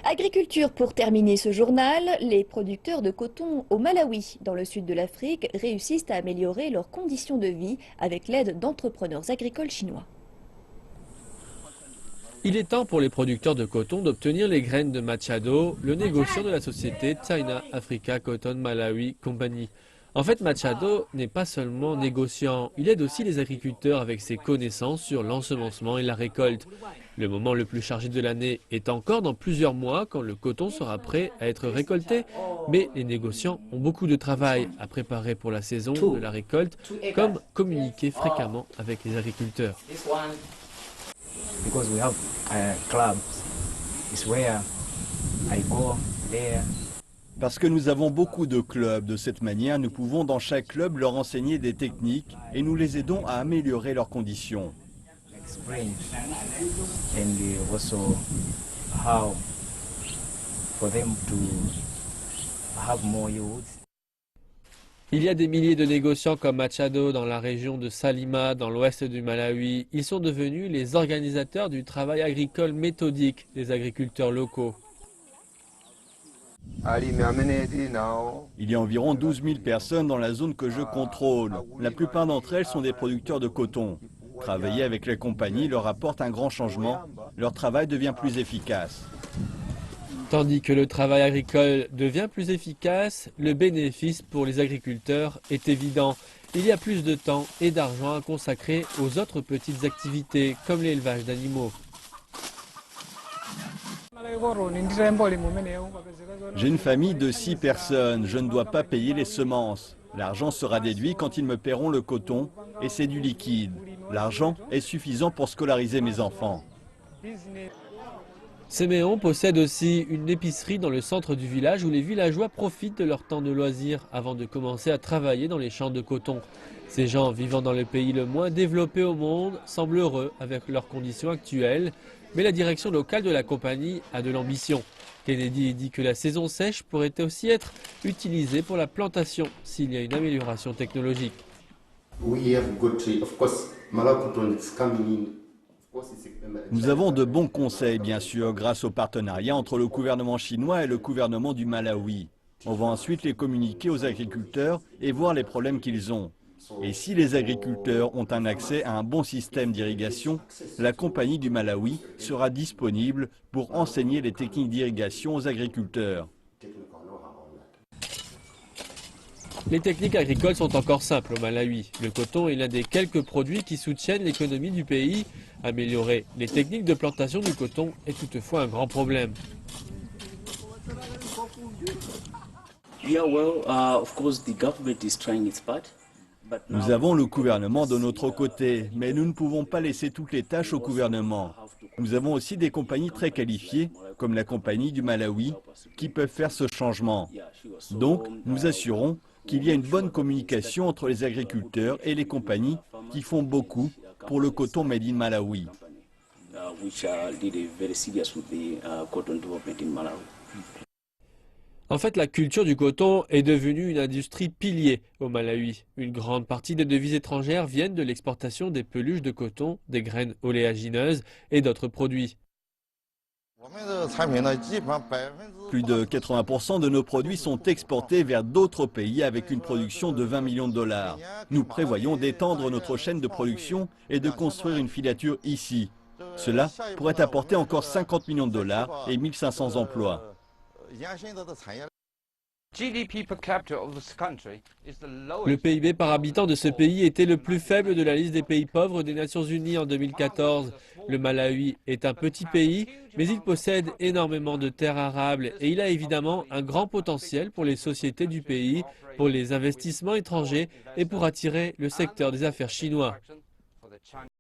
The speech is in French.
Agriculture pour terminer ce journal, les producteurs de coton au Malawi, dans le sud de l'Afrique, réussissent à améliorer leurs conditions de vie avec l'aide d'entrepreneurs agricoles chinois. Il est temps pour les producteurs de coton d'obtenir les graines de Machado, le négociant de la société China Africa Cotton Malawi Company. En fait, Machado n'est pas seulement négociant, il aide aussi les agriculteurs avec ses connaissances sur l'ensemencement et la récolte. Le moment le plus chargé de l'année est encore dans plusieurs mois quand le coton sera prêt à être récolté. Mais les négociants ont beaucoup de travail à préparer pour la saison de la récolte, comme communiquer fréquemment avec les agriculteurs. Because we have clubs, it's where I go there. Parce que nous avons beaucoup de clubs. De cette manière, nous pouvons dans chaque club leur enseigner des techniques et nous les aidons à améliorer leurs conditions. Explain and also how for them to have more yields. Il y a des milliers de négociants comme Machado dans la région de Salima, dans l'ouest du Malawi. Ils sont devenus les organisateurs du travail agricole méthodique des agriculteurs locaux. Il y a environ 12 000 personnes dans la zone que je contrôle. La plupart d'entre elles sont des producteurs de coton. Travailler avec les compagnies leur apporte un grand changement. Leur travail devient plus efficace. Tandis que le travail agricole devient plus efficace, le bénéfice pour les agriculteurs est évident. Il y a plus de temps et d'argent à consacrer aux autres petites activités, comme l'élevage d'animaux. J'ai une famille de 6 personnes. Je ne dois pas payer les semences. L'argent sera déduit quand ils me paieront le coton et c'est du liquide. L'argent est suffisant pour scolariser mes enfants. Séméon possède aussi une épicerie dans le centre du village où les villageois profitent de leur temps de loisirs avant de commencer à travailler dans les champs de coton. Ces gens vivant dans le pays le moins développé au monde semblent heureux avec leurs conditions actuelles, mais la direction locale de la compagnie a de l'ambition. Kennedy dit que la saison sèche pourrait aussi être utilisée pour la plantation s'il y a une amélioration technologique. Nous avons de bons conseils, bien sûr, grâce au partenariat entre le gouvernement chinois et le gouvernement du Malawi. On va ensuite les communiquer aux agriculteurs et voir les problèmes qu'ils ont. Et si les agriculteurs ont un accès à un bon système d'irrigation, la compagnie du Malawi sera disponible pour enseigner les techniques d'irrigation aux agriculteurs. Les techniques agricoles sont encore simples au Malawi. Le coton est l'un des quelques produits qui soutiennent l'économie du pays. Améliorer les techniques de plantation du coton est toutefois un grand problème. Nous avons le gouvernement de notre côté, mais nous ne pouvons pas laisser toutes les tâches au gouvernement. Nous avons aussi des compagnies très qualifiées, comme la compagnie du Malawi, qui peuvent faire ce changement. Donc, nous assurons qu'il y a une bonne communication entre les agriculteurs et les compagnies qui font beaucoup pour le coton made in Malawi. En fait, la culture du coton est devenue une industrie pilier au Malawi. Une grande partie des devises étrangères viennent de l'exportation des peluches de coton, des graines oléagineuses et d'autres produits. Plus de 80% de nos produits sont exportés vers d'autres pays avec une production de 20 millions de dollars. Nous prévoyons d'étendre notre chaîne de production et de construire une filature ici. Cela pourrait apporter encore 50 millions de dollars et 1500 emplois. Le PIB par habitant de ce pays était le plus faible de la liste des pays pauvres des Nations Unies en 2014. Le Malawi est un petit pays, mais il possède énormément de terres arables et il a évidemment un grand potentiel pour les sociétés du pays, pour les investissements étrangers et pour attirer le secteur des affaires chinois.